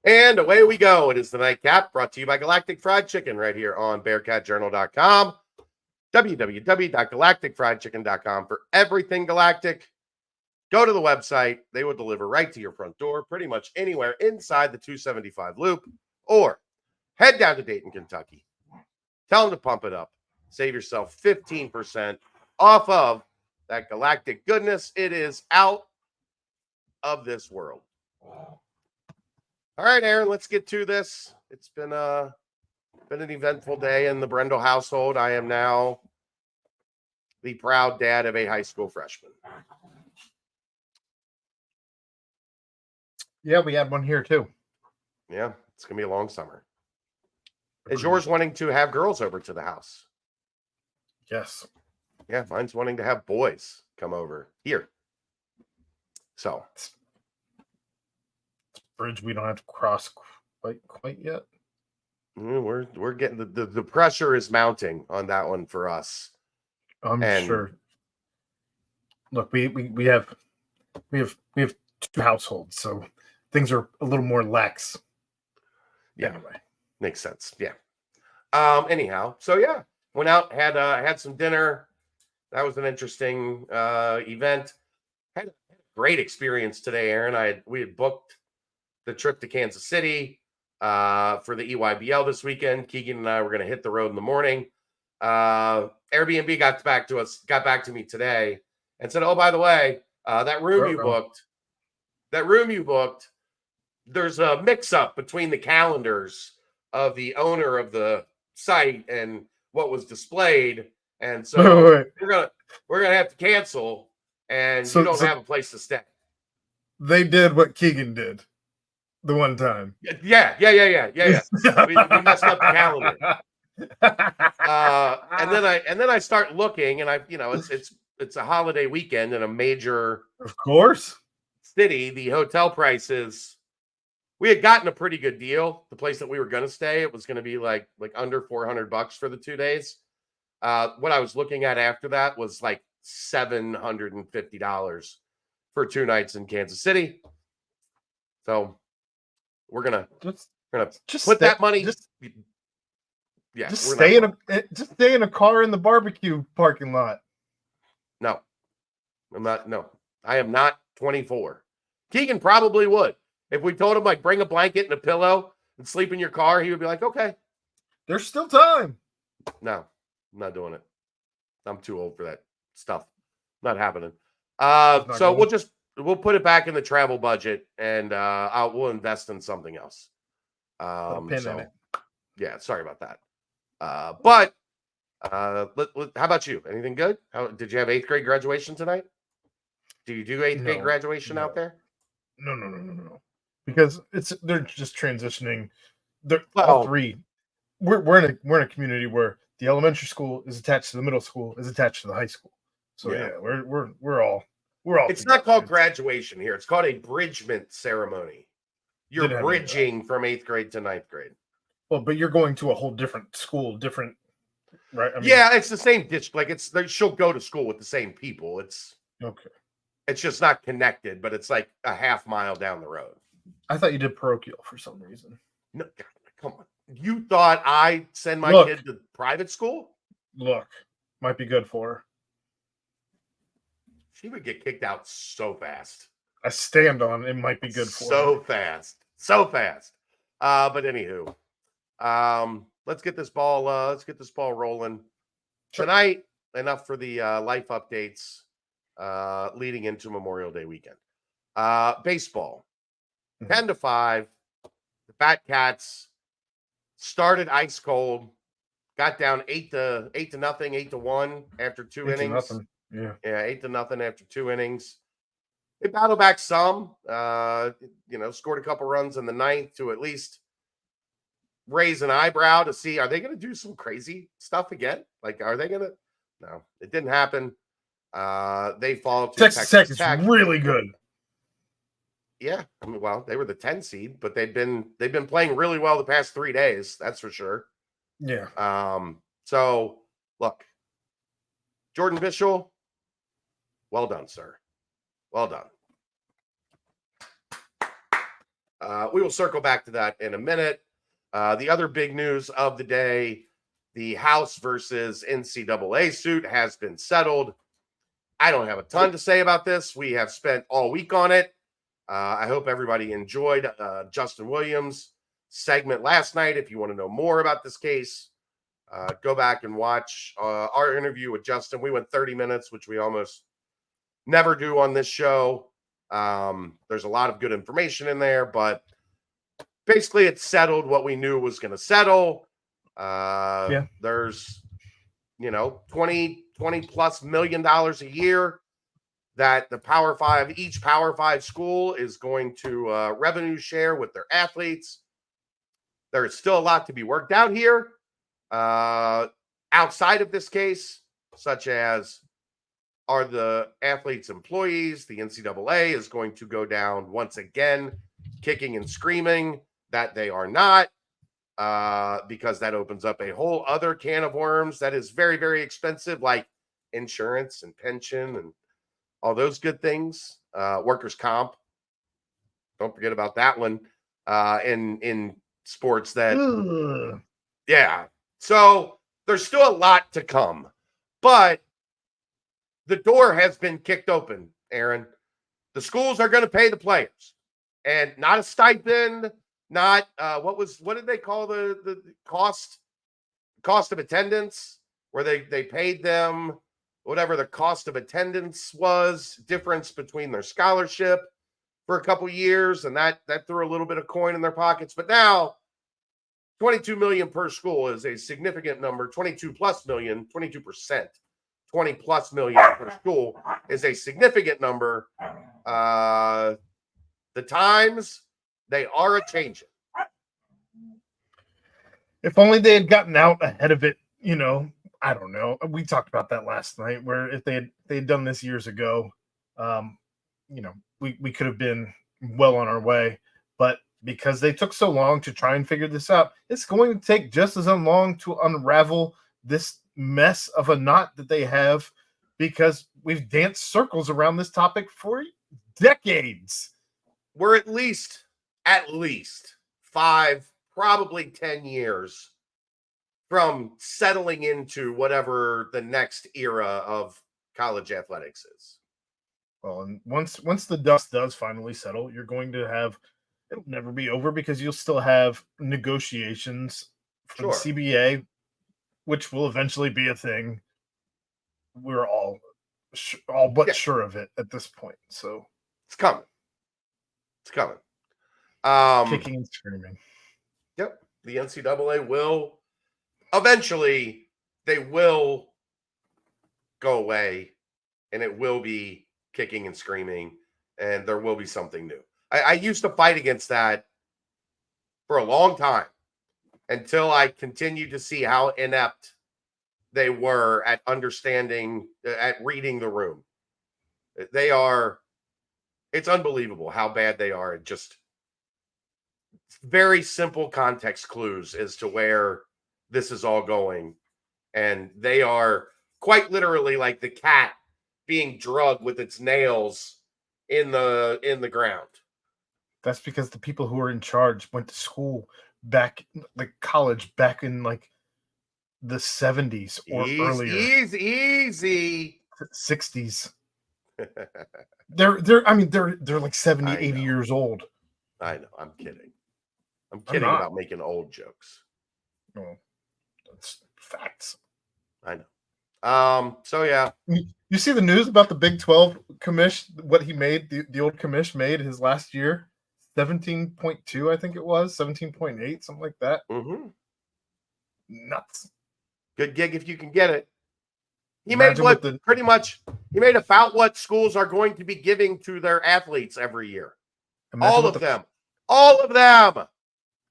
And away we go. It is the Nightcap, brought to you by Galactic Fried Chicken right here on BearcatJournal.com, www.galacticfriedchicken.com for everything Galactic. Go to the website. They will deliver right to your front door, pretty much anywhere inside the 275 loop, or head down to Dayton, Kentucky. Tell them to pump it up. Save yourself 15% off of that Galactic goodness. It is out of this world. All right, Aaron, let's get to this. It's been an eventful day in the Brendel household. I am now the proud dad of a high school freshman. Yeah, we had one here too. Yeah, it's going to be a long summer. Is yours wanting to have girls over to the house? Yes. Yeah, mine's wanting to have boys come over here. So bridge we don't have to cross quite yet. We're getting the pressure is mounting on that one for us. I'm sure. Look, we have two households, so things are a little more lax. Yeah, anyway. Makes sense. Yeah. Anyhow, so yeah, went out, had some dinner. That was an interesting event. Had a great experience today, Aaron. We had booked the trip to Kansas City for the EYBL this weekend. Keegan and I were going to hit the road in the morning. Airbnb got back to me today and said, "Oh, by the way, that room you booked, there's a mix-up between the calendars of the owner of the site and what was displayed, and so we're gonna have to cancel, and you don't have a place to stay." They did what Keegan did the one time. Yeah. We messed up the calendar. And then I start looking, and it's a holiday weekend in a major, of course, city. The hotel prices, we had gotten a pretty good deal. The place that we were going to stay, it was going to be like under $400 for the 2 days. What I was looking at after that was like $750 for 2 nights in Kansas City. So we're gonna put that money. Just stay in a car in the barbecue parking lot. No, I'm not. No, I am not 24. Keegan probably would. If we told him like bring a blanket and a pillow and sleep in your car, he would be like, okay. There's still time. No, I'm not doing it. I'm too old for that stuff. Not happening. So we'll put it back in the travel budget, and we'll invest in something else. In it. Yeah, sorry about that. But how about you? Anything good? Did you have 8th grade graduation tonight? Do you do 8th grade graduation out there? No. Because they're just transitioning. All three. We're in a community where the elementary school is attached to the middle school, is attached to the high school. So yeah we're all. It's not called graduation here. It's called a bridgement ceremony. You're bridging from 8th grade to 9th grade. Well, but you're going to a whole different school, right? It's the same district. Like she'll go to school with the same people. It's okay. It's just not connected, but it's like a half mile down the road. I thought you did parochial for some reason. No, come on. You thought I'd send my kid to private school? Look, might be good for her. She would get kicked out so fast. I stand on it might be good for her. So fast. But anywho, let's get this ball rolling. Sure. Tonight, enough for the life updates leading into Memorial Day weekend. Baseball. 10-5. The Fat Cats started ice cold, got down 8-0, 8-1 after 2 innings. Yeah, 8-0 after 2 innings. They battled back some, scored a couple runs in the 9th to at least raise an eyebrow to see, are they going to do some crazy stuff again? Like, are they going to? No, it didn't happen. They fall to Texas Tech. Is really good. Yeah, they were the 10 seed, but they've been playing really well the past 3 days. That's for sure. Yeah. So look, Jordan Bishel, well done, sir. Well done. We will circle back to that in a minute. The other big news of the day, the House versus NCAA suit has been settled. I don't have a ton to say about this. We have spent all week on it. I hope everybody enjoyed Justin Williams' segment last night. If you want to know more about this case, go back and watch our interview with Justin. We went 30 minutes, which we almost never do on this show. There's a lot of good information in there, but basically it settled what we knew was going to settle. There's, 20 plus $20 million a year that the Power Five, each Power Five school is going to revenue share with their athletes. There is still a lot to be worked out here outside of this case, such as, are the athletes employees? The NCAA is going to go down once again, kicking and screaming that they are not, because that opens up a whole other can of worms that is very, very expensive, like insurance and pension and all those good things. Workers' comp. Don't forget about that one in sports that, yeah. So there's still a lot to come, but the door has been kicked open, Aaron. The schools are going to pay the players, and not a stipend, not what did they call the cost of attendance, where they paid them whatever the cost of attendance was, difference between their scholarship for a couple years, and that threw a little bit of coin in their pockets. But now $22 million per school is a significant number. 22 plus million, 22%. 20 plus million per school is a significant number. The times, they are a changing. If only they had gotten out ahead of it, I don't know. We talked about that last night, where if they had done this years ago, we could have been well on our way. But because they took so long to try and figure this out, it's going to take just as long to unravel this mess of a knot that they have, because we've danced circles around this topic for decades. We're at least 5, probably 10 years from settling into whatever the next era of college athletics is. Well, and once the dust does finally settle, you're going to have, it'll never be over, because you'll still have negotiations for the CBA, which will eventually be a thing. We're all but sure of it at this point. So it's coming. Kicking and screaming. Yep. The NCAA will eventually, they will go away, and it will be kicking and screaming, and there will be something new. I used to fight against that for a long time, until I continued to see how inept they were at understanding, at reading the room. It's unbelievable how bad they are at just very simple context clues as to where this is all going. And they are quite literally like the cat being drugged with its nails in the ground. That's because the people who are in charge went to school college back in the 70s or earlier. Easy. 60s. They're like 70, 80 years old. I know. I'm kidding about making old jokes. No, that's facts. I know. So yeah. You see the news about the Big 12 commish, what he made, the old commish made his last year? 17.2, I think it was, 17.8, something like that. Mm-hmm. Nuts. Good gig if you can get it. He made he made about what schools are going to be giving to their athletes every year. All of them.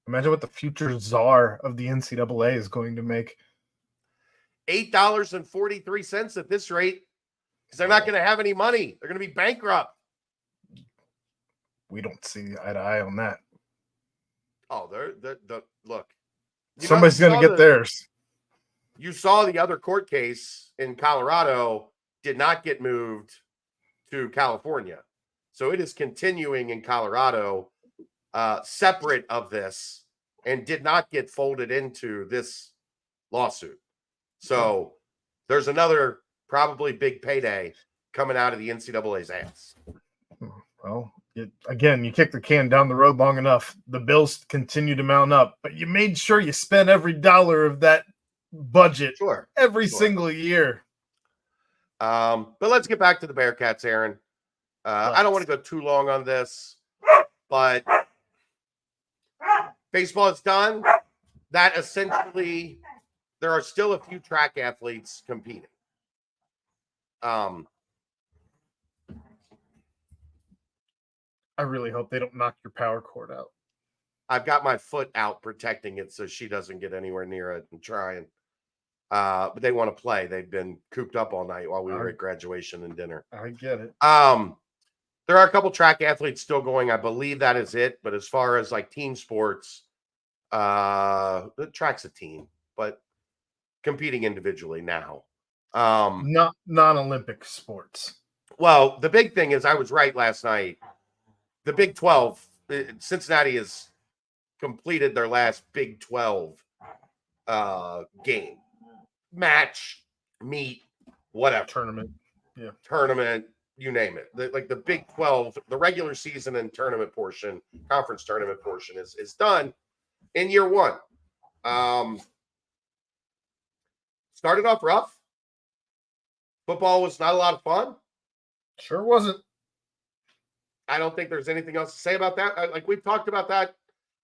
Imagine what the future czar of the NCAA is going to make. $8.43 at this rate, because they're not going to have any money. They're going to be bankrupt. We don't see eye to eye on that. Oh, look. Somebody's going to get theirs. You saw the other court case in Colorado did not get moved to California. So it is continuing in Colorado. separate of this and did not get folded into this lawsuit. So there's another probably big payday coming out of the NCAA's ass. Well, again, you kick the can down the road long enough. The bills continue to mount up, but you made sure you spent every dollar of that budget every single year. But let's get back to the Bearcats, Aaron. I don't want to go too long on this, but baseball is done. That essentially, there are still a few track athletes competing. I really hope they don't knock your power cord out. I've got my foot out protecting it so she doesn't get anywhere near it and trying. But they want to play. They've been cooped up all night while we were at graduation and dinner. I get it. There are a couple track athletes still going. I believe that is it. But as far as like team sports, the track's a team, but competing individually now. Not non-Olympic sports. Well, the big thing is I was right last night. The Big 12, Cincinnati has completed their last Big 12 game, match, meet, whatever. Tournament. Yeah. Tournament, you name it. The Big 12, the regular season and tournament portion, conference tournament portion is done in year one. Started off rough. Football was not a lot of fun. Sure wasn't. I don't think there's anything else to say about that. Like we've talked about that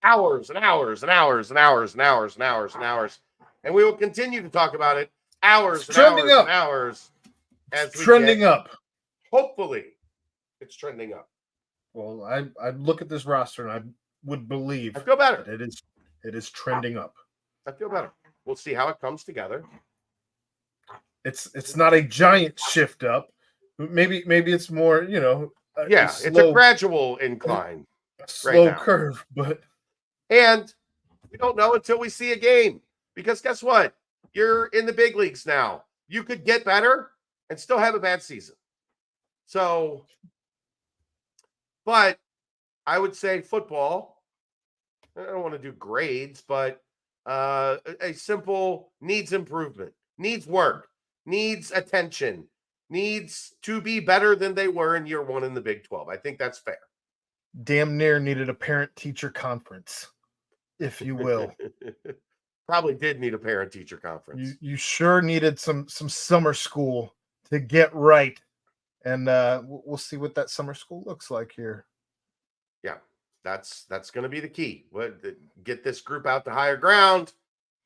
hours and hours and hours and hours and hours and hours and hours. And we will continue to talk about it hours and hours and hours as we trending up. Hopefully it's trending up. Well, I look at this roster and I would believe I feel better. It is trending up. I feel better. We'll see how it comes together. It's not a giant shift up. Maybe it's more, it's a gradual incline. A slow curve, and we don't know until we see a game. Because guess what? You're in the big leagues now. You could get better and still have a bad season. So, but I would say football, I don't want to do grades, but a simple needs improvement, needs work, needs attention, needs to be better than they were in year one in the Big 12. I think that's fair. Damn near needed a parent-teacher conference, if you will. Probably did need a parent-teacher conference. You sure needed some summer school to get right. And we'll see what that summer school looks like here. Yeah, that's going to be the key. Get this group out to higher ground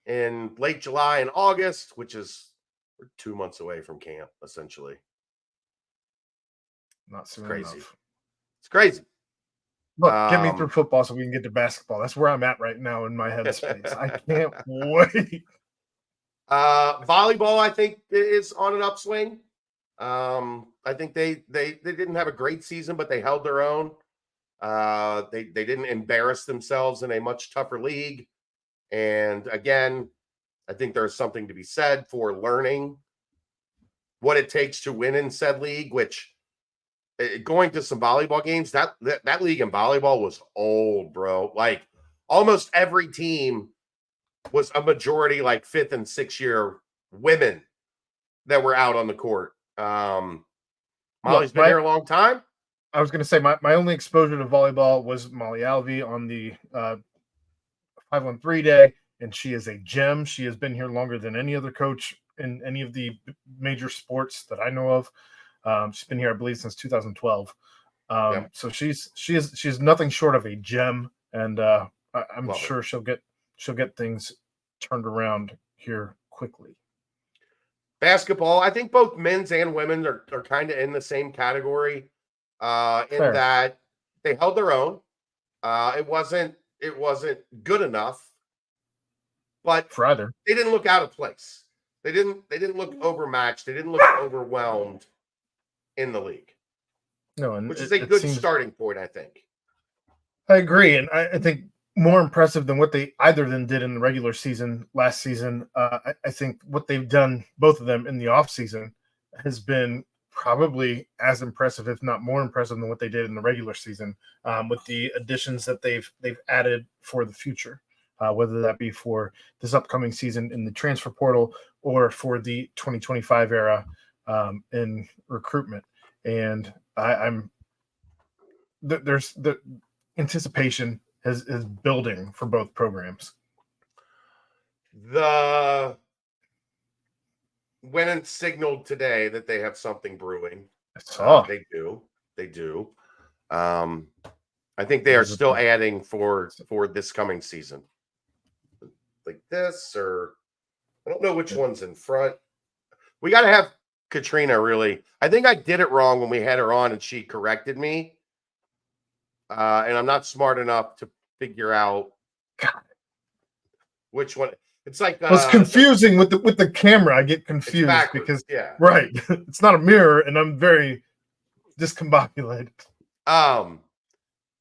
in late July and August, which is we're 2 months away from camp, essentially. Not soon crazy. Enough. It's crazy. Look, get me through football so we can get to basketball. That's where I'm at right now in my headspace. I can't wait. Volleyball, I think, is on an upswing. I think they didn't have a great season, but they held their own. They didn't embarrass themselves in a much tougher league. And again, I think there's something to be said for learning what it takes to win in said league, which going to some volleyball games, that league in volleyball was old, bro. Like almost every team was a majority, like 5th and 6th year women that were out on the court. Molly's been here a long time. I was going to say my only exposure to volleyball was Molly Alvey on the 5-on-3 day, and she is a gem. She has been here longer than any other coach in any of the major sports that I know of. She's been here, I believe, since 2012. So she's nothing short of a gem, and I'm sure she'll get things turned around here quickly. Basketball, I think both men's and women are kind of in the same category in that they held their own. It wasn't good enough, but for either. They didn't look out of place. They didn't look overmatched. They didn't look overwhelmed in the league. No, and which is a good starting point, I think. I agree, and I think more impressive than what either of them did in the regular season last season. I think what they've done, both of them, in the offseason has been probably as impressive, if not more impressive, than what they did in the regular season, with the additions that they've added for the future, whether that be for this upcoming season in the transfer portal or for the 2025 era in recruitment. And there's the anticipation is building for both programs. When it's signaled today that they have something brewing. I saw. They do. I think they are still adding for this coming season. Like this, or I don't know which one's in front. We got to have Katrina really. I think I did it wrong when we had her on and she corrected me. And I'm not smart enough to figure out which one. It's like it's confusing with the camera. I get confused because right, it's not a mirror, and I'm very discombobulated.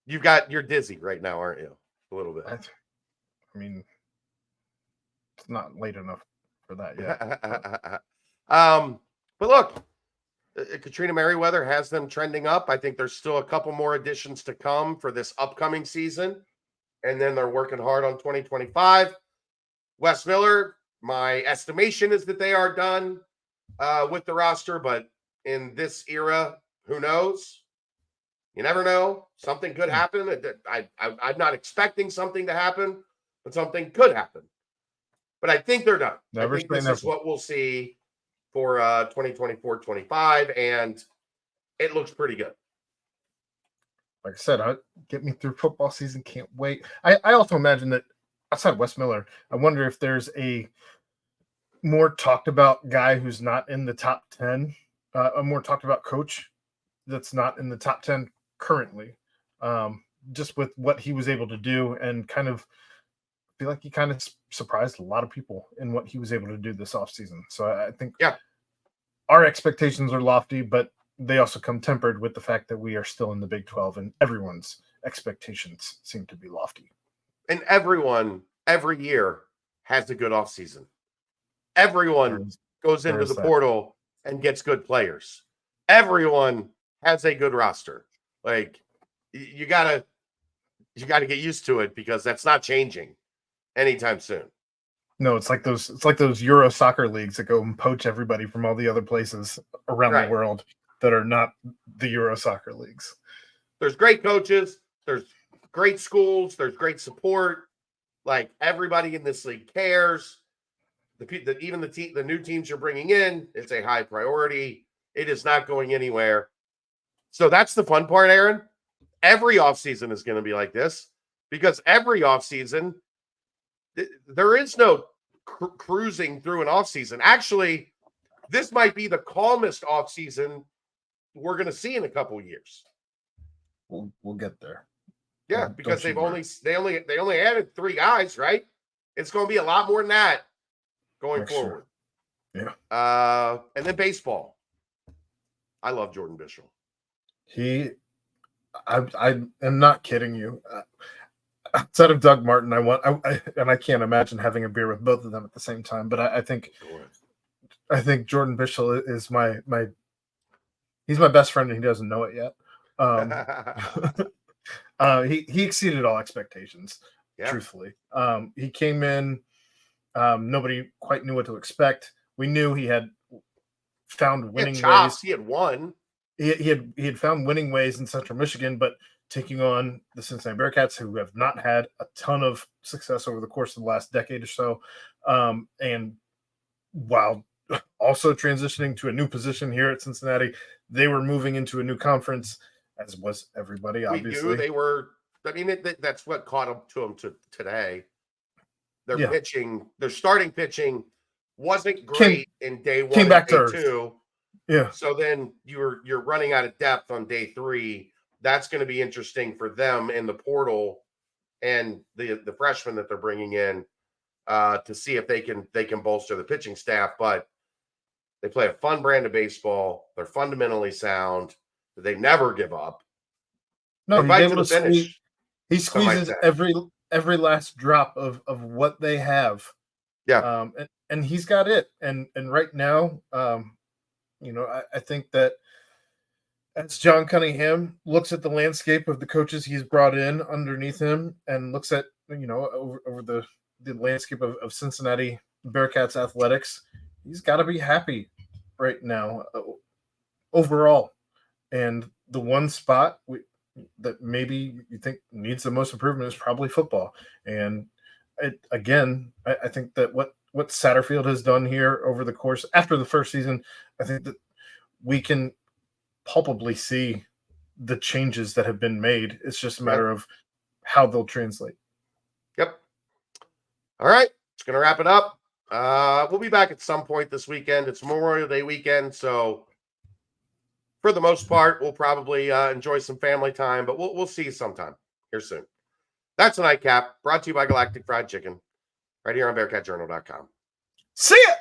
You're dizzy right now, aren't you? A little bit. I mean, it's not late enough for that yet. But look, Katrina Merriweather has them trending up. I think there's still a couple more additions to come for this upcoming season, and then they're working hard on 2025. Wes Miller, my estimation is that they are done with the roster, but in this era, who knows? You never know. Something could happen. I'm not expecting something to happen, but something could happen. But I think they're done. I think this is what we'll see for 2024-25, and it looks pretty good. Like I said, get me through football season. Can't wait. I also imagine that outside Wes Miller, I wonder if there's a more talked about guy who's not in the top 10, a more talked about coach that's not in the top 10 currently, just with what he was able to do, and kind of feel like he kind of surprised a lot of people in what he was able to do this offseason. So I think our expectations are lofty, but they also come tempered with the fact that we are still in the Big 12 and everyone's expectations seem to be lofty. And everyone, every year, has a good offseason. Everyone goes into the portal and gets good players. Everyone has a good roster. Like, you gotta get used to it, because that's not changing anytime soon. No, it's like those Euro soccer leagues that go and poach everybody from all the other places around the world that are not the Euro soccer leagues. There's great coaches. There's great schools. There's great support. Like, everybody in this league cares. Even the new teams you're bringing in, it's a high priority. It is not going anywhere. So that's the fun part, Aaron. Every offseason is going to be like this, because every offseason, there is no cruising through an offseason. Actually, this might be the calmest offseason we're going to see in a couple of years. We'll get there. Yeah, because they only added 3 guys, right? It's going to be a lot more than that going forward. Yeah. And then baseball. I love Jordan Bishel. I am not kidding you. Outside of Doug Martin, I can't imagine having a beer with both of them at the same time. But I think Jordan Bishel is he's my best friend, and he doesn't know it yet. He exceeded all expectations. Truthfully, he came in. Nobody quite knew what to expect. We knew he had found winning ways. He had won. He had found winning ways in Central Michigan, but taking on the Cincinnati Bearcats, who have not had a ton of success over the course of the last decade or so, and while also transitioning to a new position here at Cincinnati, they were moving into a new conference, as was everybody. Obviously, we knew they were. I mean, that's what caught up to them today. Their pitching, their starting pitching, wasn't great in day 1 and day 2. Yeah. So then you're running out of depth on day 3. That's going to be interesting for them in the portal and the freshmen that they're bringing in to see if they can bolster the pitching staff. But they play a fun brand of baseball. They're fundamentally sound. They never give up. No, he's able to finish. He squeezes every last drop of what they have. Yeah. And he's got it. And right now, I think that as John Cunningham looks at the landscape of the coaches he's brought in underneath him and looks at, over the landscape of Cincinnati Bearcats athletics, he's got to be happy right now overall. And the one spot that maybe you think needs the most improvement is probably football. And I think that what Satterfield has done here over the course after the first season, I think that we can palpably see the changes that have been made. It's just a matter of how they'll translate. Yep. All right. It's going to wrap it up. We'll be back at some point this weekend. It's Memorial Day weekend, so for the most part, we'll probably enjoy some family time, but we'll see you sometime here soon. That's a nightcap brought to you by Galactic Fried Chicken right here on BearcatJournal.com. See ya!